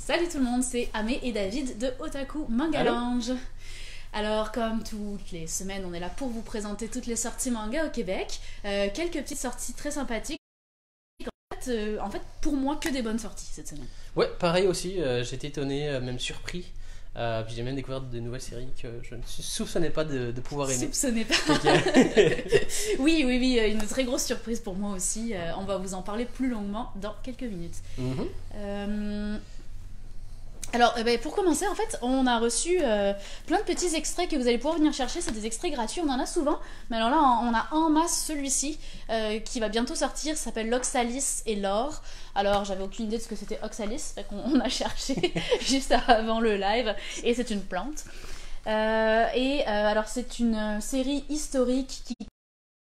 Salut tout le monde, c'est Amé et David de Otaku Manga Lounge. Alors comme toutes les semaines, on est là pour vous présenter toutes les sorties manga au Québec. Quelques petites sorties très sympathiques. En fait, pour moi, que des bonnes sorties cette semaine. Ouais, pareil aussi, j'étais étonné, même surpris. Puis j'ai même découvert de nouvelles séries que je ne soupçonnais pas de pouvoir aimer. Soupçonnez pas. Oui, une très grosse surprise pour moi aussi. On va vous en parler plus longuement dans quelques minutes. Alors, pour commencer, en fait, on a reçu plein de petits extraits que vous allez pouvoir venir chercher. C'est des extraits gratuits, on en a souvent. Mais alors là, on a en masse celui-ci qui va bientôt sortir. Ça s'appelle l'Oxalis et l'or. Alors, j'avais aucune idée de ce que c'était Oxalis. Fait qu'on a cherché juste avant le live. Et c'est une plante. Alors, c'est une série historique qui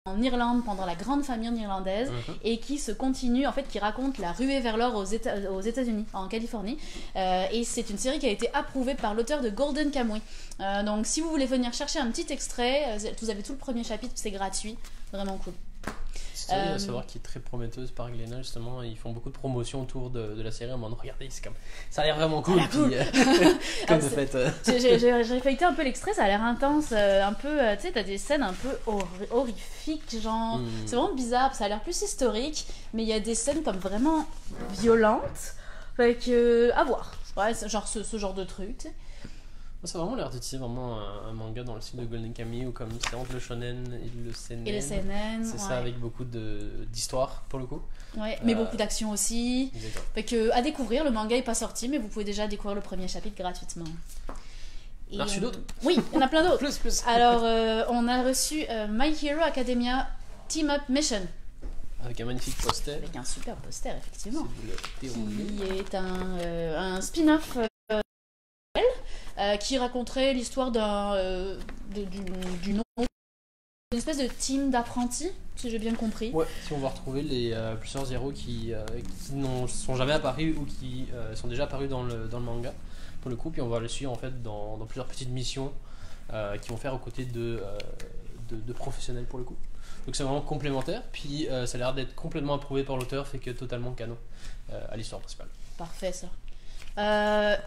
en Irlande pendant la grande famine irlandaise et qui se continue, en fait, qui raconte la ruée vers l'or aux États-Unis, en Californie. Et c'est une série qui a été approuvée par l'auteur de Golden Kamuy. Donc si vous voulez venir chercher un petit extrait, vous avez tout le premier chapitre, c'est gratuit, vraiment cool. C'est à savoir qu'il est très prometteuse par Glénat, justement. Ils font beaucoup de promotions autour de la série en mode regardez, c'est comme ça a l'air vraiment cool. Cool. Comme de fait. J'ai feuilleté un peu l'extrait, ça a l'air intense, un peu, tu sais, t'as des scènes un peu horrifiques, genre, c'est vraiment bizarre, ça a l'air plus historique, mais il y a des scènes comme vraiment violentes, fait que, à voir, ouais, genre ce genre de truc, tu sais. Ça a vraiment l'air d'être vraiment un manga dans le style de Golden Kamuy ou comme c'est entre le shonen et le seinen. C'est ouais. ça, avec beaucoup d'histoire pour le coup. Ouais, mais beaucoup d'action aussi. Exactement. Fait que à découvrir, le manga est pas sorti, mais vous pouvez déjà découvrir le premier chapitre gratuitement. On a reçu d'autres. Oui, il y en a plein d'autres. plus. Alors, on a reçu My Hero Academia Team Up Mission. Avec un magnifique poster. Avec un super poster, effectivement. Si vous le déroulez. Qui est un spin-off qui raconterait l'histoire d'une espèce de team d'apprentis, si j'ai bien compris. Ouais, si on va retrouver plusieurs héros qui ne sont jamais apparus ou qui sont déjà apparus dans le manga, pour le coup, puis on va le suivre en fait dans plusieurs petites missions qui vont faire aux côtés de professionnels pour le coup. Donc c'est vraiment complémentaire, puis ça a l'air d'être complètement approuvé par l'auteur, fait que totalement canon à l'histoire principale. Parfait ça.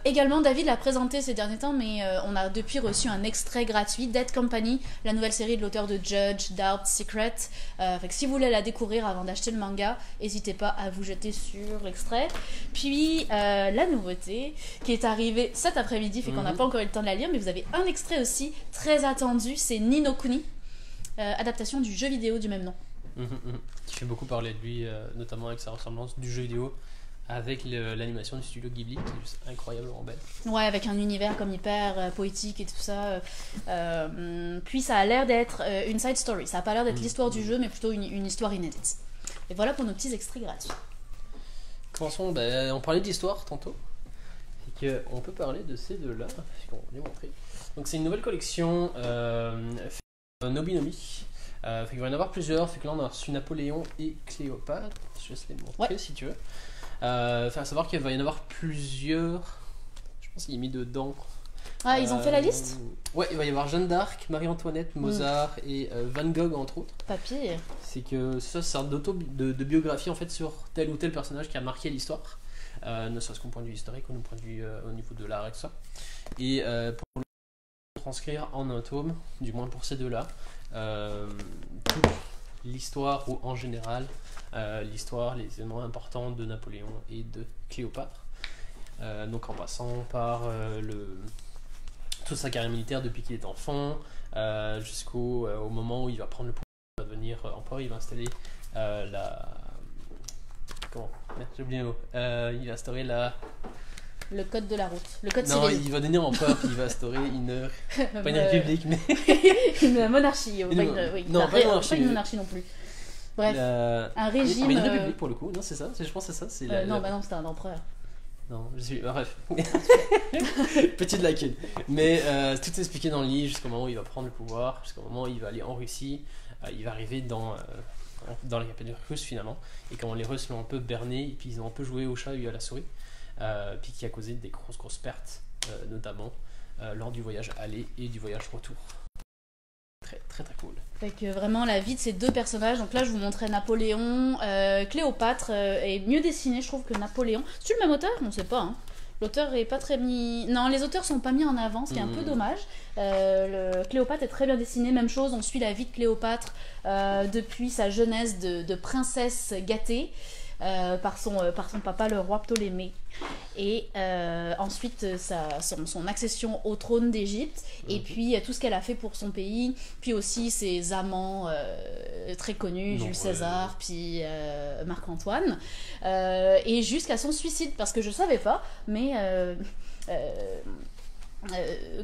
Également, David l'a présenté ces derniers temps, mais on a depuis reçu un extrait gratuit, Dead Company, la nouvelle série de l'auteur de Judge, Doubt, Secret. Fait que si vous voulez la découvrir avant d'acheter le manga, n'hésitez pas à vous jeter sur l'extrait. Puis la nouveauté qui est arrivée cet après-midi, fait qu'on n'a pas encore eu le temps de la lire, mais vous avez un extrait aussi très attendu, c'est Ni no Kuni, adaptation du jeu vidéo du même nom. Qui fait beaucoup parler de lui, notamment avec sa ressemblance du jeu vidéo avec l'animation du studio Ghibli, qui est juste incroyablement belle. Ouais, avec un univers comme hyper poétique et tout ça. Puis ça a l'air d'être une side story. Ça n'a pas l'air d'être l'histoire du jeu, mais plutôt une histoire inédite. Et voilà pour nos petits extraits gratuits. Commençons, on parlait d'histoire tantôt. Et on peut parler de ces deux-là, on va les montrer. Donc c'est une nouvelle collection Nobinomi. Fait qu'il va y en avoir plusieurs. Fait que là on a reçu Napoléon et Cléopâtre. Je vais te les montrer si tu veux. À savoir qu'il va y en avoir plusieurs. Je pense qu'il est mis dedans. Ah, ils ont fait la liste? Ouais, il va y avoir Jeanne d'Arc, Marie-Antoinette, Mozart et Van Gogh entre autres. Papier. C'est que ça, c'est de biographie en fait sur tel ou tel personnage qui a marqué l'histoire, ne serait-ce qu'au point de vue historique ou au point de vue au niveau de l'art et tout ça. Et pour le transcrire en un tome, du moins pour ces deux-là, toute l'histoire ou en général. L'histoire, les événements importants de Napoléon et de Cléopâtre, donc en passant par toute sa carrière militaire depuis qu'il est enfant, jusqu'au au moment où il va prendre le pouvoir, il va devenir empereur, il va installer j'ai oublié le mot. Il va instaurer le code de la route, le code non, civil. Il va devenir empereur, puis il va instaurer pas une république, mais une monarchie. Pas une monarchie non plus. Bref, un régime. Mais une république pour le coup, non, c'est ça, je pense que c'est ça. Non, c'était un empereur. Non, bref. Petite lacune. Mais tout est expliqué dans le livre jusqu'au moment où il va prendre le pouvoir, jusqu'au moment où il va aller en Russie. Il va arriver dans la capitale russe finalement. Et quand les Russes l'ont un peu berné, et puis ils ont un peu joué au chat et à la souris. Puis qui a causé des grosses pertes, notamment lors du voyage aller et du voyage retour. Très cool. Fait que vraiment la vie de ces deux personnages, donc là je vous montrais Napoléon, Cléopâtre est mieux dessiné je trouve que Napoléon. C'est-tu le même auteur? On sait pas hein. L'auteur est pas très mis... Non, les auteurs sont pas mis en avant, ce qui est un peu dommage. Cléopâtre est très bien dessinée, même chose, on suit la vie de Cléopâtre depuis sa jeunesse de princesse gâtée. Par son papa, le roi Ptolémée. Et ensuite, son accession au trône d'Égypte. Et puis, tout ce qu'elle a fait pour son pays. Puis aussi, ses amants très connus, Jules César, puis Marc-Antoine. Et jusqu'à son suicide, parce que je ne savais pas, mais...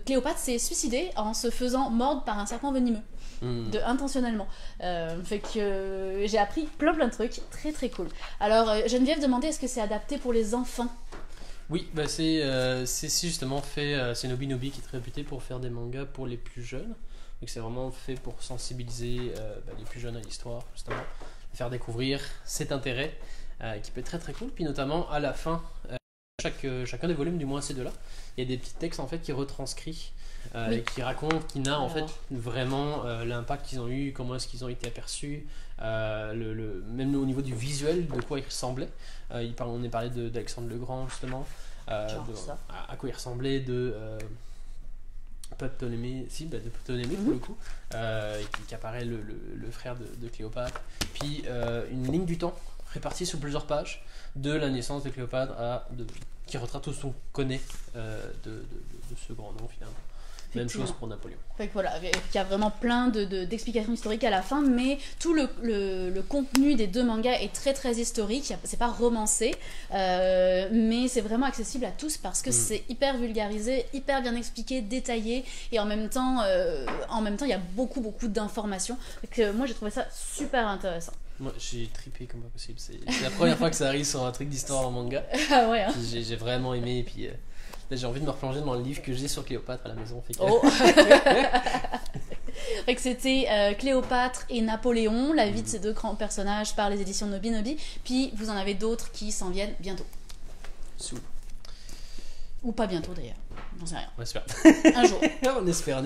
Cléopâtre s'est suicidée en se faisant mordre par un serpent venimeux. Intentionnellement. Fait que j'ai appris plein de trucs très très cool. Alors Geneviève demandait est-ce que c'est adapté pour les enfants? Oui, bah c'est justement fait. C'est Nobinobi qui est très réputé pour faire des mangas pour les plus jeunes. Donc c'est vraiment fait pour sensibiliser les plus jeunes à l'histoire, justement, faire découvrir cet intérêt qui peut être très très cool. Puis notamment à la fin, chacun des volumes, du moins ces deux-là, il y a des petits textes en fait qui retranscrivent. Qui racontent, qui narrent en fait vraiment l'impact qu'ils ont eu, comment est-ce qu'ils ont été aperçus, même au niveau du visuel, de quoi ils ressemblaient. On est parlé d'Alexandre le Grand justement, à quoi il ressemblait, pas de Ptolémée, de Ptolémée pour le coup, qui apparaît le frère de Cléopâtre. Puis une ligne du temps répartie sur plusieurs pages de la naissance de Cléopâtre qui retrace tout ce qu'on connaît de ce grand nom finalement. Même chose pour Napoléon. Fait que voilà, il y a vraiment plein d'explications historiques à la fin, mais tout le contenu des deux mangas est très très historique. C'est pas romancé, mais c'est vraiment accessible à tous parce que c'est hyper vulgarisé, hyper bien expliqué, détaillé, et en même temps, il y a beaucoup d'informations. Donc moi j'ai trouvé ça super intéressant. Moi j'ai trippé comme pas possible. C'est la première fois que ça arrive sur un truc d'histoire en manga. Ah ouais. Hein. J'ai vraiment aimé, et puis. Là, j'ai envie de me replonger dans le livre que j'ai sur Cléopâtre à la maison. Fait que... Oh. Fait que c'était Cléopâtre et Napoléon, la vie de ces deux grands personnages par les éditions Nobinobi. Puis vous en avez d'autres qui s'en viennent bientôt. Ou pas bientôt d'ailleurs, j'en sais rien. On espère. Un jour. On espère.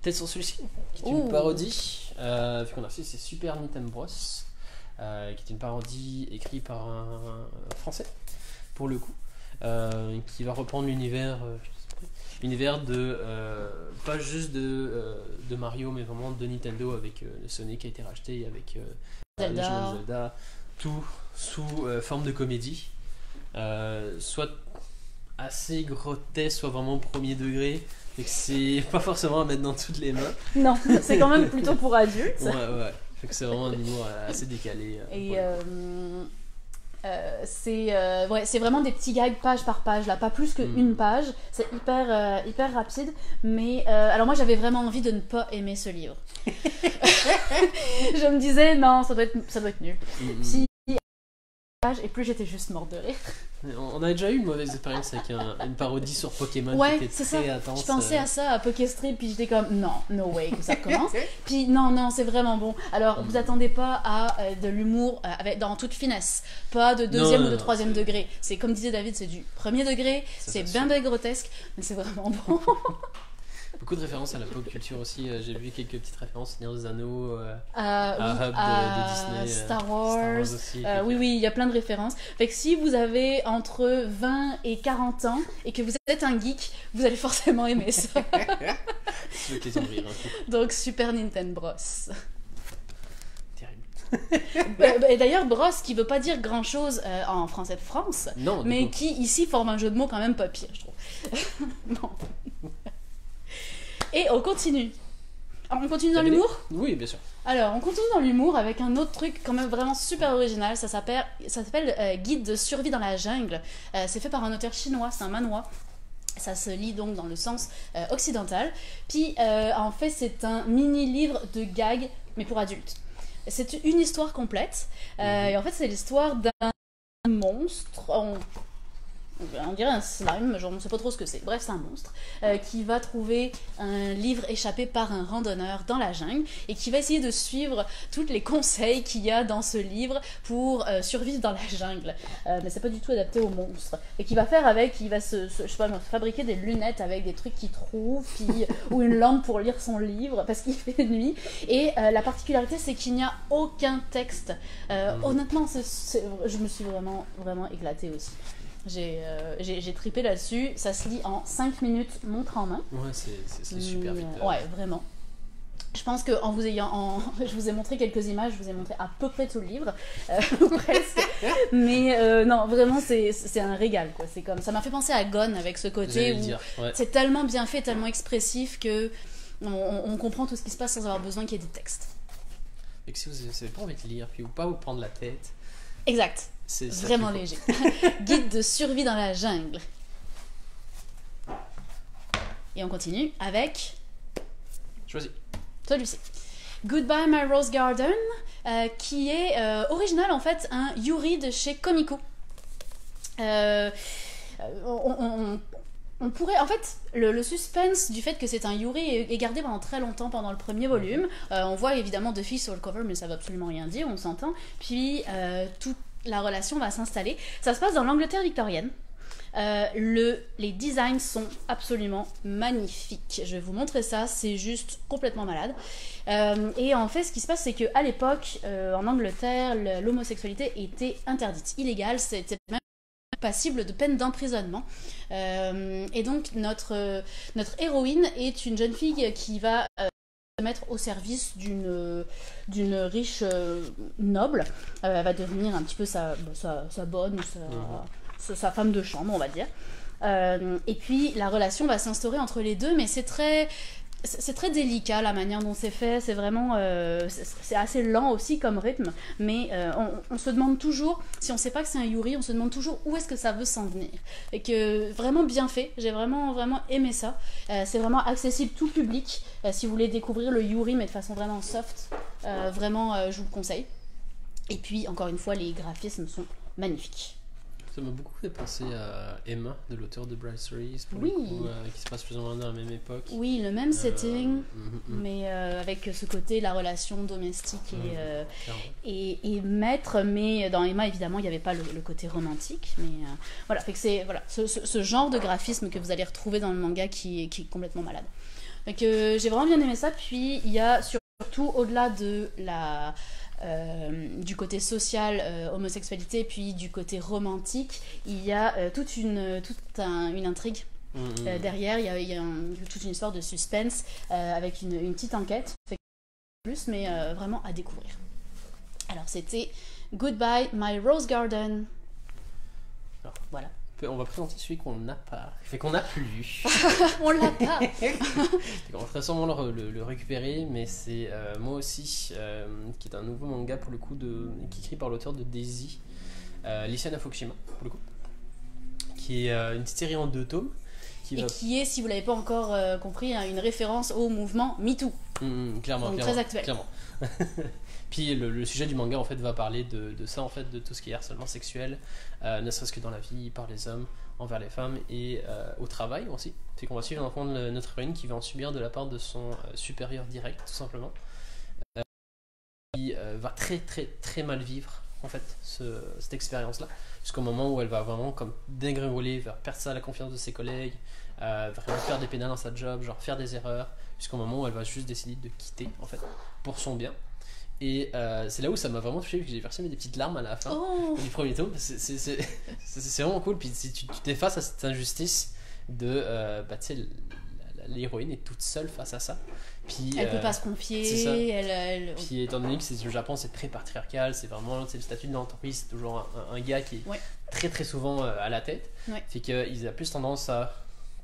Peut-être sur celui-ci, qui est une parodie. Vu qu'on a reçu, c'est Super Nintendo Bros. Qui est une parodie écrite par un Français, pour le coup. Qui va reprendre l'univers de pas juste de Mario, mais vraiment de Nintendo, avec le Sonic qui a été racheté, avec Zelda, tout sous forme de comédie, soit assez grotesque, soit vraiment premier degré, et que c'est pas forcément à mettre dans toutes les mains. Non, c'est quand même plutôt pour adultes. Ouais. Fait que c'est vraiment un humour assez décalé. Et c'est vraiment des petits gags page par page, là, pas plus qu'une page. C'est hyper rapide. Mais alors moi j'avais vraiment envie de ne pas aimer ce livre. Je me disais non, ça doit être nul. Puis et plus j'étais juste morte de rire. On avait déjà eu une mauvaise expérience avec une parodie sur Pokémon qui était très intense. Je pensais à ça, à Pokéstrip, puis j'étais comme non, no way que ça commence. Puis non, c'est vraiment bon. Alors vous attendez pas à de l'humour dans toute finesse, pas de deuxième ou de troisième degré. C'est comme disait David, c'est du premier degré, c'est bien grotesque, mais c'est vraiment bon. Beaucoup de références à la pop culture aussi. J'ai vu quelques petites références, Seigneur des Anneaux, à Hub de Disney, Star Wars aussi. Oui, il y a plein de références. Fait que si vous avez entre 20 et 40 ans et que vous êtes un geek, vous allez forcément aimer ça. C'est l'occasion de rire un peu. Donc Super Nintendo Bros. Terrible. Et d'ailleurs Bros qui veut pas dire grand chose en français de France, non, mais qui ici forme un jeu de mots quand même pas pire, je trouve. Non. Et on continue. On continue dans l'humour ? Oui, bien sûr. Alors, on continue dans l'humour avec un autre truc quand même vraiment super original. Ça s'appelle Guide de survie dans la jungle. C'est fait par un auteur chinois, c'est un manhwa. Ça se lit donc dans le sens occidental. Puis, en fait, c'est un mini-livre de gags, mais pour adultes. C'est une histoire complète. Et en fait, c'est l'histoire d'un monstre... On dirait un slime, genre on ne sait pas trop ce que c'est. Bref, c'est un monstre qui va trouver un livre échappé par un randonneur dans la jungle et qui va essayer de suivre tous les conseils qu'il y a dans ce livre pour survivre dans la jungle. Mais c'est pas du tout adapté au monstre. Et qu'il va faire avec, il va je sais pas, fabriquer des lunettes avec des trucs qu'il trouve, puis, ou une lampe pour lire son livre parce qu'il fait nuit. Et la particularité, c'est qu'il n'y a aucun texte. Honnêtement, je me suis vraiment éclatée aussi. J'ai trippé là-dessus. Ça se lit en 5 minutes, montre en main. Ouais, c'est super vite. Ouais, vraiment. Je pense que je vous ai montré quelques images, je vous ai montré à peu près tout le livre, ou presque. Mais non, vraiment, c'est un régal, quoi. C'est comme ça m'a fait penser à Gone avec ce côté où c'est tellement bien fait, tellement expressif que on comprend tout ce qui se passe sans avoir besoin qu'il y ait des textes. Et que si vous n'avez pas envie de lire, puis ou pas vous prendre la tête. Exact. C'est vraiment léger. Guide de survie dans la jungle. Et on continue avec. Choisis. Celui-ci. Goodbye My Rose Garden, qui est original en fait, un Yuri de chez Comico. On pourrait, en fait, le suspense du fait que c'est un Yuri est gardé pendant très longtemps pendant le premier volume. On voit évidemment deux filles sur le cover, mais ça veut absolument rien dire, on s'entend. Puis toute la relation va s'installer. Ça se passe dans l'Angleterre victorienne. Les designs sont absolument magnifiques. Je vais vous montrer ça, c'est juste complètement malade. Et en fait, ce qui se passe, c'est qu'à l'époque, en Angleterre, l'homosexualité était interdite, illégale, c'était même passible de peine d'emprisonnement. Et donc, notre héroïne est une jeune fille qui va se mettre au service d'une riche noble. Elle va devenir un petit peu sa bonne, sa femme de chambre, on va dire. Et puis la relation va s'instaurer entre les deux, mais c'est très délicat la manière dont c'est fait. C'est vraiment c'est assez lent aussi comme rythme, mais on se demande toujours, si on sait pas que c'est un Yuri, on se demande toujours où est-ce que ça veut s'en venir. Et que vraiment bien fait, j'ai vraiment aimé ça. C'est vraiment accessible tout public. Si vous voulez découvrir le Yuri mais de façon vraiment soft, je vous le conseille. Et puis encore une fois, les graphismes sont magnifiques. Ça m'a beaucoup fait penser à Emma, de l'auteur de Bright Stories, pour le coup, qui se passe plus ou moins dans la même époque. Oui, le même setting, mais avec ce côté, la relation domestique et maître, mais dans Emma, évidemment, il n'y avait pas le côté romantique. Mais voilà, fait que c'est ce genre de graphisme que vous allez retrouver dans le manga qui est complètement malade. Donc j'ai vraiment bien aimé ça, puis il y a surtout, au-delà de du côté social, homosexualité, puis du côté romantique, il y a toute une intrigue derrière. Il y a toute une histoire de suspense avec une petite enquête, plus, mais vraiment à découvrir. Alors c'était Goodbye My Rose Garden. Alors, voilà. On va présenter celui qu'on n'a pas, fait qu'on n'a plus lu. On l'a pas. On va très sûrement le récupérer, mais c'est moi aussi, qui est un nouveau manga pour le coup, qui est écrit par l'auteur de Daisy, Lyciana Fukushima, pour le coup, qui est une petite série en 2 tomes. Qui est, si vous ne l'avez pas encore compris, une référence au mouvement MeToo. Clairement. Très actuel. Clairement. Puis le sujet du manga en fait va parler de ça, en fait, de tout ce qui est harcèlement sexuel, ne serait-ce que dans la vie, par les hommes envers les femmes et au travail aussi. C'est qu'on va suivre l'enfant de notre héroïne qui va en subir de la part de son supérieur direct, tout simplement, qui va très très très mal vivre en fait cette expérience-là, jusqu'au moment où elle va vraiment comme dégringoler, vers perdre la confiance de ses collègues, vraiment faire des pénales dans sa job, genre faire des erreurs, jusqu'au moment où elle va juste décider de quitter en fait pour son bien. Et c'est là où ça m'a vraiment touché, parce que j'ai versé des petites larmes à la fin du premier tome. C'est vraiment cool. Puis si tu t'es face à cette injustice de tu sais, l'héroïne est toute seule face à ça. Puis, elle peut pas se confier. C'est ça. Puis étant donné que le Japon c'est très patriarcal, c'est vraiment le statut de l'entreprise, c'est toujours un gars qui est très très souvent à la tête. Fait qu'ils ont plus tendance à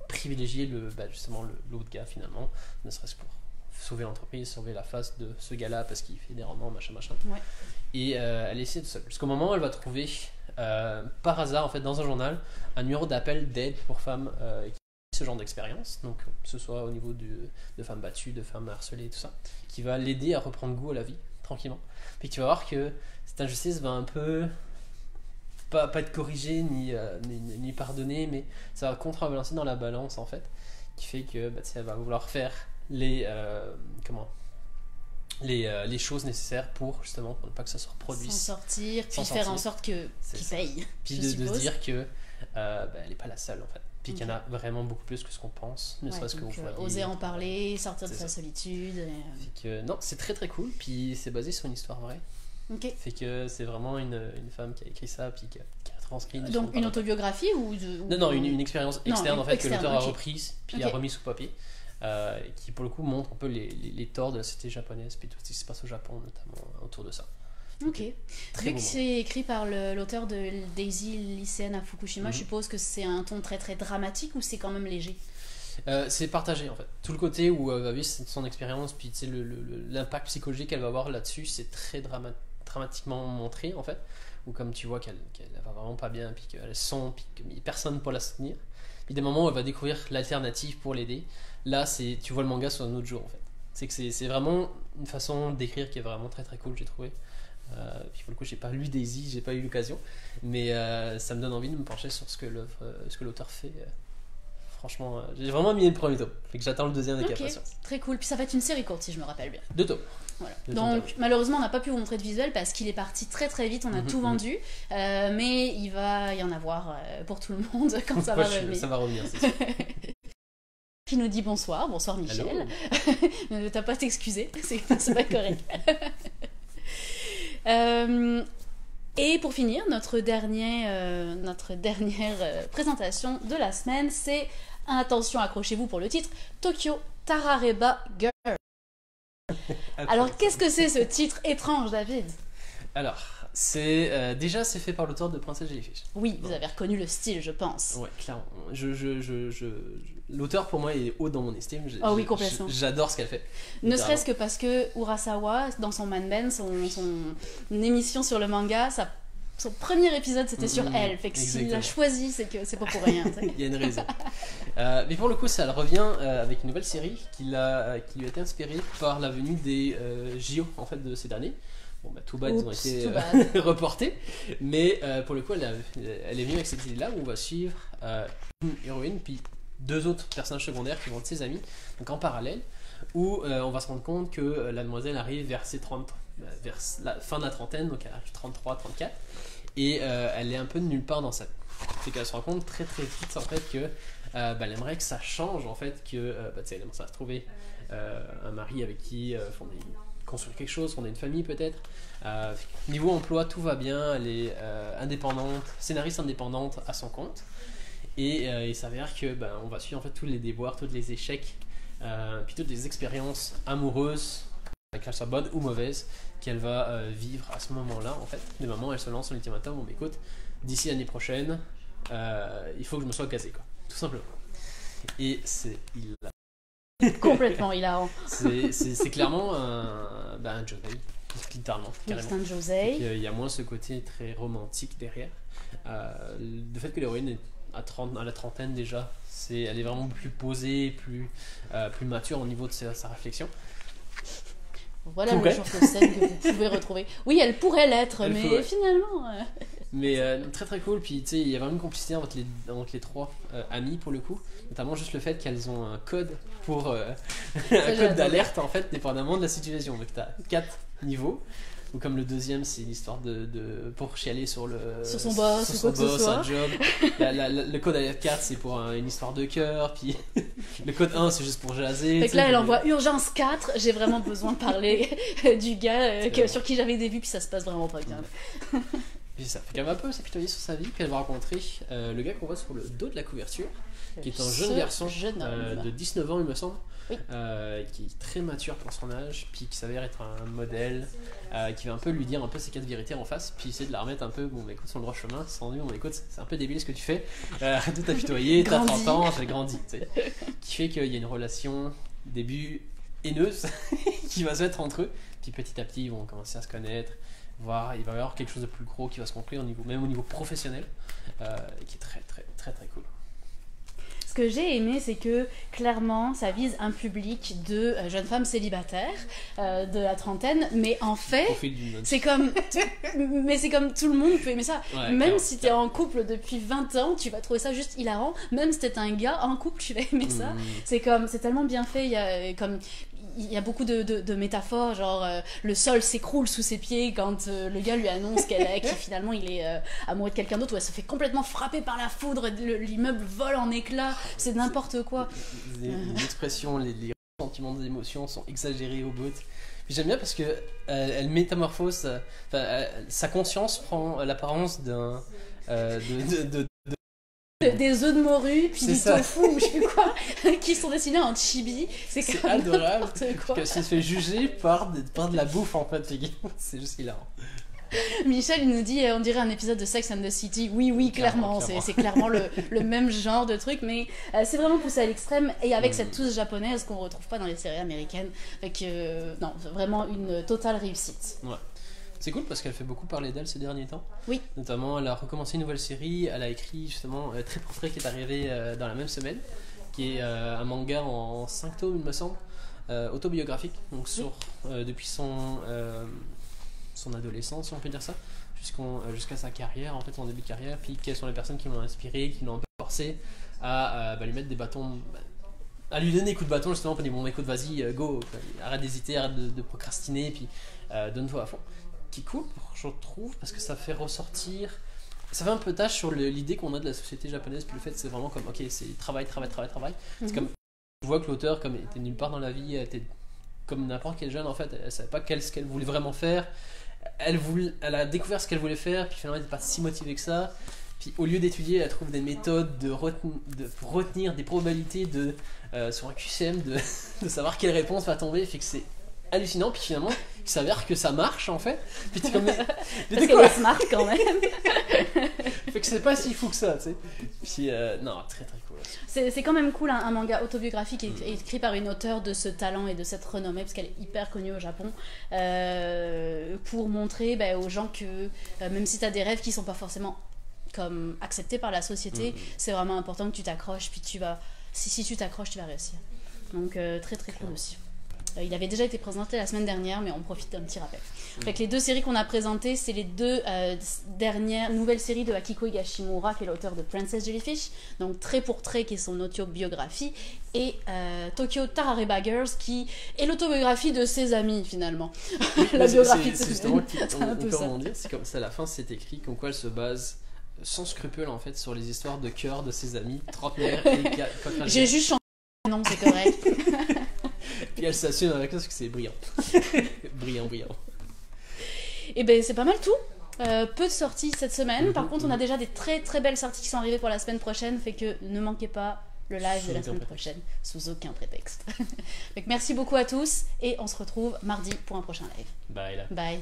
privilégier justement l'autre gars finalement, ne serait-ce pour sauver l'entreprise, sauver la face de ce gars-là parce qu'il fait des rendements, machin. Et elle essaie de seule. Jusqu'au moment où elle va trouver, par hasard, en fait, dans un journal, un numéro d'appel d'aide pour femmes qui ont ce genre d'expérience, donc que ce soit au niveau de femmes battues, de femmes harcelées, tout ça, qui va l'aider à reprendre goût à la vie, tranquillement. Puis tu vas voir que cette injustice va un peu pas être corrigée ni pardonnée, mais ça va contrebalancer dans la balance, en fait, qui fait que elle va vouloir faire les choses nécessaires pour justement pour ne pas que ça se reproduise, s'en sortir, puis faire en sorte qu'il paye, puis de se dire que elle n'est pas la seule en fait, puis qu'il y en a vraiment beaucoup plus que ce qu'on pense, ne serait-ce que oser en parler, sortir de sa solitude non, c'est très très cool, puis c'est basé sur une histoire vraie. Fait que c'est vraiment une femme qui a écrit ça, puis qui a retranscrit de son Donc une parole. autobiographie ou Non, une expérience externe en fait que externe, l'auteur a ok. reprise puis Ok. a remis sous papier, qui pour le coup montre un peu les torts de la société japonaise puis tout ce qui se passe au Japon notamment autour de ça. Ok. Très Vu beau que c'est écrit par l'auteur de Daisy lycéenne à Fukushima, je suppose que c'est un ton très très dramatique ou c'est quand même léger? C'est partagé en fait. Tout le côté où elle va vivre son expérience, puis tu sais, l'impact psychologique qu'elle va avoir là-dessus, c'est très dramatiquement montré en fait. Ou comme tu vois qu'elle va vraiment pas bien, puis qu'elle sent, puis qu'il n'y a personne pour la soutenir. Puis des moments où elle va découvrir l'alternative pour l'aider. Là, tu vois le manga sur un autre jour en fait. C'est que c'est vraiment une façon d'écrire qui est vraiment très très cool, j'ai trouvé. Puis pour le coup, j'ai pas lu Daisy, j'ai pas eu l'occasion, mais ça me donne envie de me pencher sur ce que l'auteur fait. Franchement, j'ai vraiment mis le premier tome, fait que j'attends le deuxième avec Ok, impatience. très cool. Puis ça va être une série courte si je me rappelle bien. 2 tomes. Voilà. Le Donc total. malheureusement on n'a pas pu vous montrer de visuel parce qu'il est parti très très vite, on a tout vendu, mais il va y en avoir pour tout le monde quand ça va revenir. Ça va revenir, c'est sûr. Qui nous dit bonsoir Michel. Hello. Ne t'as pas t'excuser, c'est pas correct. Et pour finir, notre dernière présentation de la semaine, c'est, attention, accrochez-vous pour le titre, Tokyo Tarareba Girl. Alors, qu'est-ce que c'est ce titre étrange, David? Alors, déjà c'est fait par l'auteur de Princess Jellyfish. Oui, vous avez reconnu le style, je pense. Ouais, clairement. L'auteur pour moi est haut dans mon estime. Oh oui, complètement. J'adore ce qu'elle fait. Ne serait-ce que parce que Urasawa, dans son Manben, son émission sur le manga, son premier épisode c'était sur elle. Fait que s'il l'a choisi, c'est que c'est pas pour rien. Il y a une raison. Mais pour le coup, ça elle revient avec une nouvelle série qui lui a été inspirée par la venue des JO en fait, de ces derniers. Bon, bah, tout bad, ils ont été reportés. Mais pour le coup, elle est venue avec cette idée-là où on va suivre une héroïne, puis 2 autres personnages secondaires qui vont être ses amis, donc en parallèle, où on va se rendre compte que la demoiselle arrive vers vers la fin de la trentaine, donc elle arrive 33, 34, et elle est un peu de nulle part dans sa vie. C'est qu'elle se rend compte très très vite en fait que elle aimerait que ça change en fait, que elle aimerait ça se trouver un mari avec qui construire quelque chose, fonder une famille peut-être. Niveau emploi, tout va bien, elle est indépendante, scénariste indépendante à son compte. Et il s'avère que on va suivre en fait tous les déboires, tous les échecs, puis toutes les expériences amoureuses, qu'elles soient bonnes ou mauvaises, qu'elle va vivre à ce moment-là en fait. Le moment où elle se lance sur l'ultimatum, bon écoute, d'ici l'année prochaine, il faut que je me sois casé quoi, tout simplement. Et c'est Complètement hilarant. c'est clairement un josei, littéralement, carrément. C'est un josei. Il y a moins ce côté très romantique derrière. Le fait que l'héroïne est à la trentaine déjà, elle est vraiment plus posée, plus mature au niveau de sa réflexion. Voilà le genre de scène que vous pouvez retrouver. Oui, elle pourrait l'être, mais finalement... Mais très très cool, puis tu sais, il y a vraiment une complicité entre les 3 amis pour le coup, notamment juste le fait qu'elles ont un code pour un code d'alerte en fait, dépendamment de la situation. Donc tu as 4 niveaux, ou comme le deuxième c'est l'histoire pour chialer sur son boss ou quoi que ce soit. Un job. Le code alerte 4 c'est pour une histoire de cœur, puis le code 1 c'est juste pour jaser. Fait que là elle envoie urgence 4, j'ai vraiment besoin de parler du gars sur qui j'avais des vues, puis ça se passe vraiment pas bien. Puis ça fait qu'elle va un peu s'apitoyer sur sa vie, puis elle va rencontrer le gars qu'on voit sur le dos de la couverture, qui est un jeune garçon de 19 ans il me semble, qui est très mature pour son âge, puis qui s'avère être un modèle, qui va un peu lui dire un peu ses 4 vérités en face, puis essayer de la remettre un peu, bon écoute, sur le droit chemin, sans lui, bon écoute, c'est un peu débile ce que tu fais, arrête de t'apitoyer, t'as 30 ans, j'ai grandi, tu sais. Qui fait qu'il y a une relation, début haineuse, qui va se mettre entre eux, puis petit à petit ils vont commencer à se connaître. Il va y avoir quelque chose de plus gros qui va se conclure même au niveau professionnel, qui est très très très très cool. Ce que j'ai aimé, c'est que clairement ça vise un public de jeunes femmes célibataires de la trentaine, mais en fait c'est comme tout le monde peut aimer ça. Ouais, même si t'es en couple depuis 20 ans, tu vas trouver ça juste hilarant. Même si t'es un gars en couple, tu vas aimer ça. C'est tellement bien fait. Il y a beaucoup de métaphores, genre le sol s'écroule sous ses pieds quand le gars lui annonce qu'il finalement il est amoureux de quelqu'un d'autre, ou elle se fait complètement frapper par la foudre, l'immeuble vole en éclats, c'est n'importe quoi. Les expressions, les sentiments, les émotions sont exagérés au bout. Puis j'aime bien parce que elle métamorphose, sa conscience prend l'apparence Des œufs de morue, puis du ça. tofu ou je sais plus quoi, qui sont dessinés en chibi. C'est C'est quand même adorable n'importe quoi. qu'elle se fait juger par de la bouffe en fait. C'est juste hilarant. Michel, il nous dit, on dirait un épisode de Sex and the City. Oui, clairement. C'est clairement le même genre de truc, mais c'est vraiment poussé à l'extrême et avec cette touche japonaise qu'on retrouve pas dans les séries américaines. Fait non, vraiment une totale réussite. Ouais. C'est cool parce qu'elle fait beaucoup parler d'elle ces derniers temps. Oui. Notamment, elle a recommencé une nouvelle série. Elle a écrit justement Très Portrait qui est arrivé dans la même semaine, qui est un manga en 5 tomes, il me semble, autobiographique. Donc depuis son adolescence, on peut dire ça, jusqu'à sa carrière, en fait, son début de carrière. Puis quelles sont les personnes qui l'ont inspiré, qui l'ont un peu forcé à lui mettre des bâtons. À lui donner des coups de bâton justement pour dire bon écoute vas-y go, arrête d'hésiter, arrête de procrastiner, puis donne-toi à fond. Qui est cool, je trouve, parce que ça fait ressortir, ça fait un peu tâche sur l'idée qu'on a de la société japonaise, puis le fait c'est vraiment comme ok c'est travail. C'est comme je vois que l'auteur comme était nulle part dans la vie, elle était comme n'importe quel jeune en fait, elle savait pas ce qu'elle voulait vraiment faire, elle a découvert ce qu'elle voulait faire, puis finalement elle n'était pas si motivée que ça. Puis au lieu d'étudier, elle trouve des méthodes pour retenir des probabilités sur un QCM de savoir quelle réponse va tomber. Fait que c'est hallucinant. Puis finalement, il s'avère que ça marche en fait. Puis t'es comme. Parce qu'elle est smart quand même. Fait que c'est pas si fou que ça, tu sais. Puis non, très très cool. C'est quand même cool un manga autobiographique écrit par une auteure de ce talent et de cette renommée, parce qu'elle est hyper connue au Japon, pour montrer aux gens que même si t'as des rêves qui sont pas forcément comme accepté par la société, c'est vraiment important que tu t'accroches, puis si tu t'accroches, tu vas réussir. Donc très très cool aussi. Il avait déjà été présenté la semaine dernière, mais on profite d'un petit rappel. Fait que les deux séries qu'on a présentées, c'est les deux dernières nouvelles séries de Akiko Higashimura, qui est l'auteur de Princess Jellyfish, donc Trait pour Trait, qui est son autobiographie, et Tokyo Tarareba Girls, qui est l'autobiographie de ses amis finalement. La biographie de c'est ses justement amis. on peut rebondir, c'est comme ça à la fin c'est écrit comme quoi elle se base sans scrupule en fait sur les histoires de cœur de ses amis trentenaires et quadragénaires. J'ai juste changé non, c'est correct. Puis elle s'assume avec ça parce que c'est brillant. brillant. Et ben c'est pas mal tout. Peu de sorties cette semaine. Par contre, on a déjà des très très belles sorties qui sont arrivées pour la semaine prochaine. Fait que ne manquez pas le live de la semaine prochaine sous aucun prétexte. Donc merci beaucoup à tous et on se retrouve mardi pour un prochain live. Bye là. Bye.